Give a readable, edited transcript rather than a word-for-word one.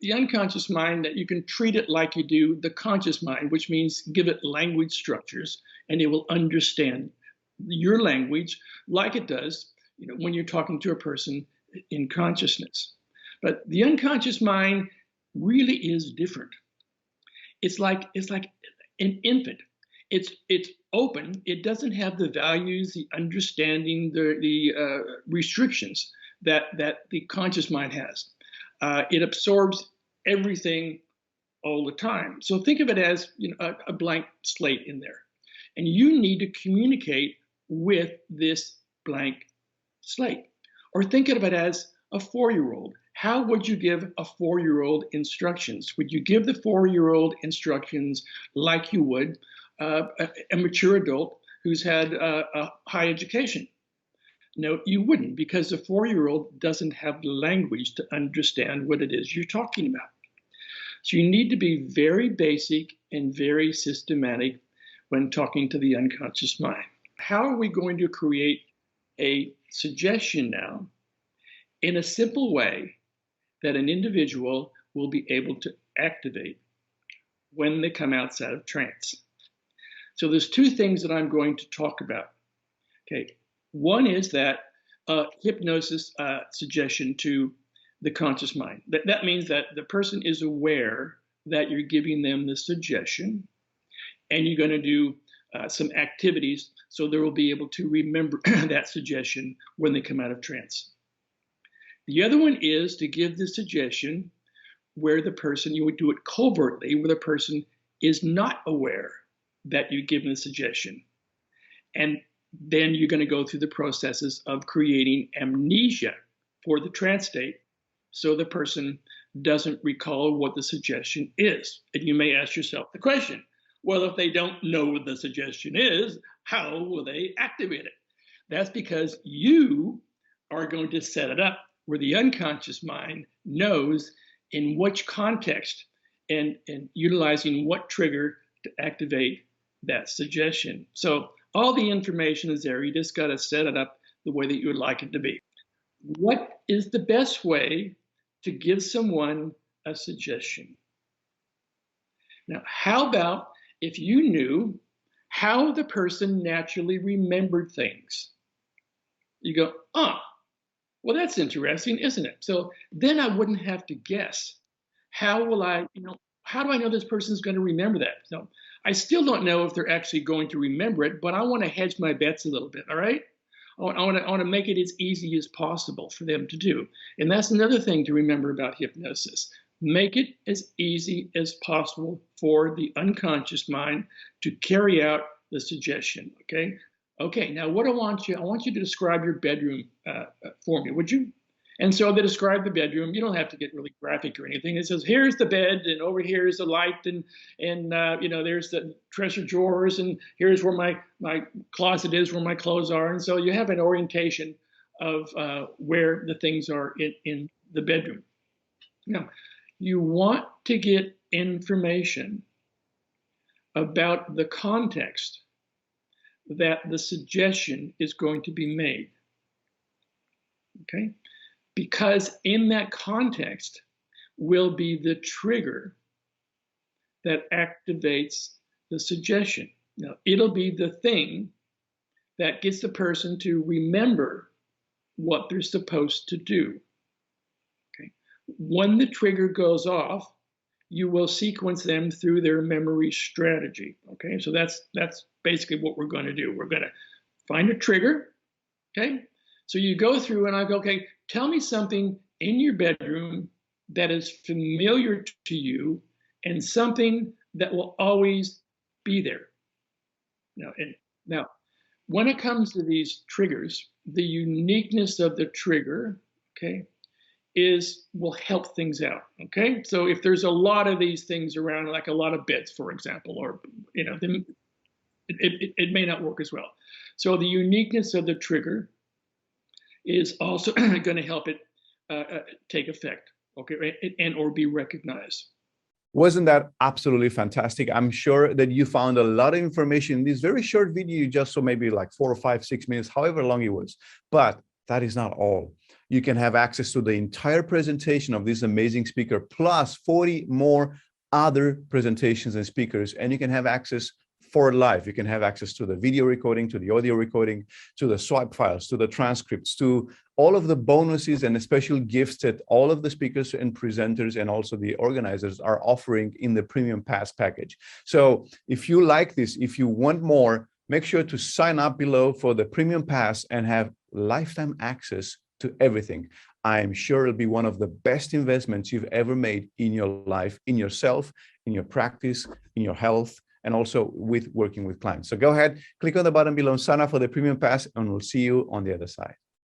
the unconscious mind, that you can treat it like you do the conscious mind, which means give it language structures, and it will understand your language like it does, when you're talking to a person in consciousness. But the unconscious mind really is different. It's like an infant. It's open. It doesn't have the values, the understanding, the restrictions that the conscious mind has. It absorbs everything all the time. So think of it as a blank slate in there, and you need to communicate with this blank slate. Or think of it as a 4-year-old. How would you give a 4-year-old instructions? Would you give the 4-year-old instructions like you would a mature adult who's had a high education? No, you wouldn't, because the 4-year-old doesn't have language to understand what it is you're talking about. So you need to be very basic and very systematic when talking to the unconscious mind. How are we going to create a suggestion now in a simple way that an individual will be able to activate when they come outside of trance? So there's 2 things that I'm going to talk about. Okay, one is that hypnosis suggestion to the conscious mind. That means that the person is aware that you're giving them the suggestion, and you're going to do some activities so they will be able to remember that suggestion when they come out of trance. The other one is to give the suggestion where the person, you would do it covertly, where the person is not aware that you give them the suggestion. And then you're going to go through the processes of creating amnesia for the trance state, so the person doesn't recall what the suggestion is. And you may ask yourself the question, well, if they don't know what the suggestion is, how will they activate it? That's because you are going to set it up where the unconscious mind knows in which context and utilizing what trigger to activate that suggestion. So all the information is there. You just got to set it up the way that you would like it to be. What is the best way to give someone a suggestion? Now, how about if you knew how the person naturally remembered things? You go, well, that's interesting, isn't it? So then I wouldn't have to guess. How do I know this person's going to remember that? So I still don't know if they're actually going to remember it, but I want to hedge my bets a little bit, all right? I want to make it as easy as possible for them to do. And that's another thing to remember about hypnosis. Make it as easy as possible for the unconscious mind to carry out the suggestion, okay? Okay, now what I want you to describe your bedroom for me, would you? And so they describe the bedroom. You don't have to get really graphic or anything. It says, here's the bed, and over here is the light, and there's the treasure drawers, and here's where my closet is, where my clothes are. And so you have an orientation of where the things are in the bedroom. Now, you want to get information about the context that the suggestion is going to be made, okay? Because in that context will be the trigger that activates the suggestion. Now, it'll be the thing that gets the person to remember what they're supposed to do. Okay? When the trigger goes off, you will sequence them through their memory strategy. Okay, so that's basically what we're going to do. We're going to find a trigger. Okay, so you go through and I go, okay, tell me something in your bedroom that is familiar to you and something that will always be there. Now, when it comes to these triggers, the uniqueness of the trigger, okay, will help things out. Okay, so if there's a lot of these things around, like a lot of beds, for example, or then it may not work as well. So the uniqueness of the trigger is also going to help it take effect, okay, and or be recognized. Wasn't that absolutely fantastic? I'm sure that you found a lot of information in this very short video you just saw, maybe like 4 or 5, 6 minutes, however long it was. But that is not all. You can have access to the entire presentation of this amazing speaker, plus 40 more other presentations and speakers, and you can have access for life. You can have access to the video recording, to the audio recording, to the swipe files, to the transcripts, to all of the bonuses and the special gifts that all of the speakers and presenters and also the organizers are offering in the Premium Pass package. So if you like this, if you want more, make sure to sign up below for the Premium Pass and have lifetime access to everything. I'm sure it'll be one of the best investments you've ever made in your life, in yourself, in your practice, in your health, and also with working with clients. So go ahead, click on the button below, sign up for the Premium Pass, and we'll see you on the other side.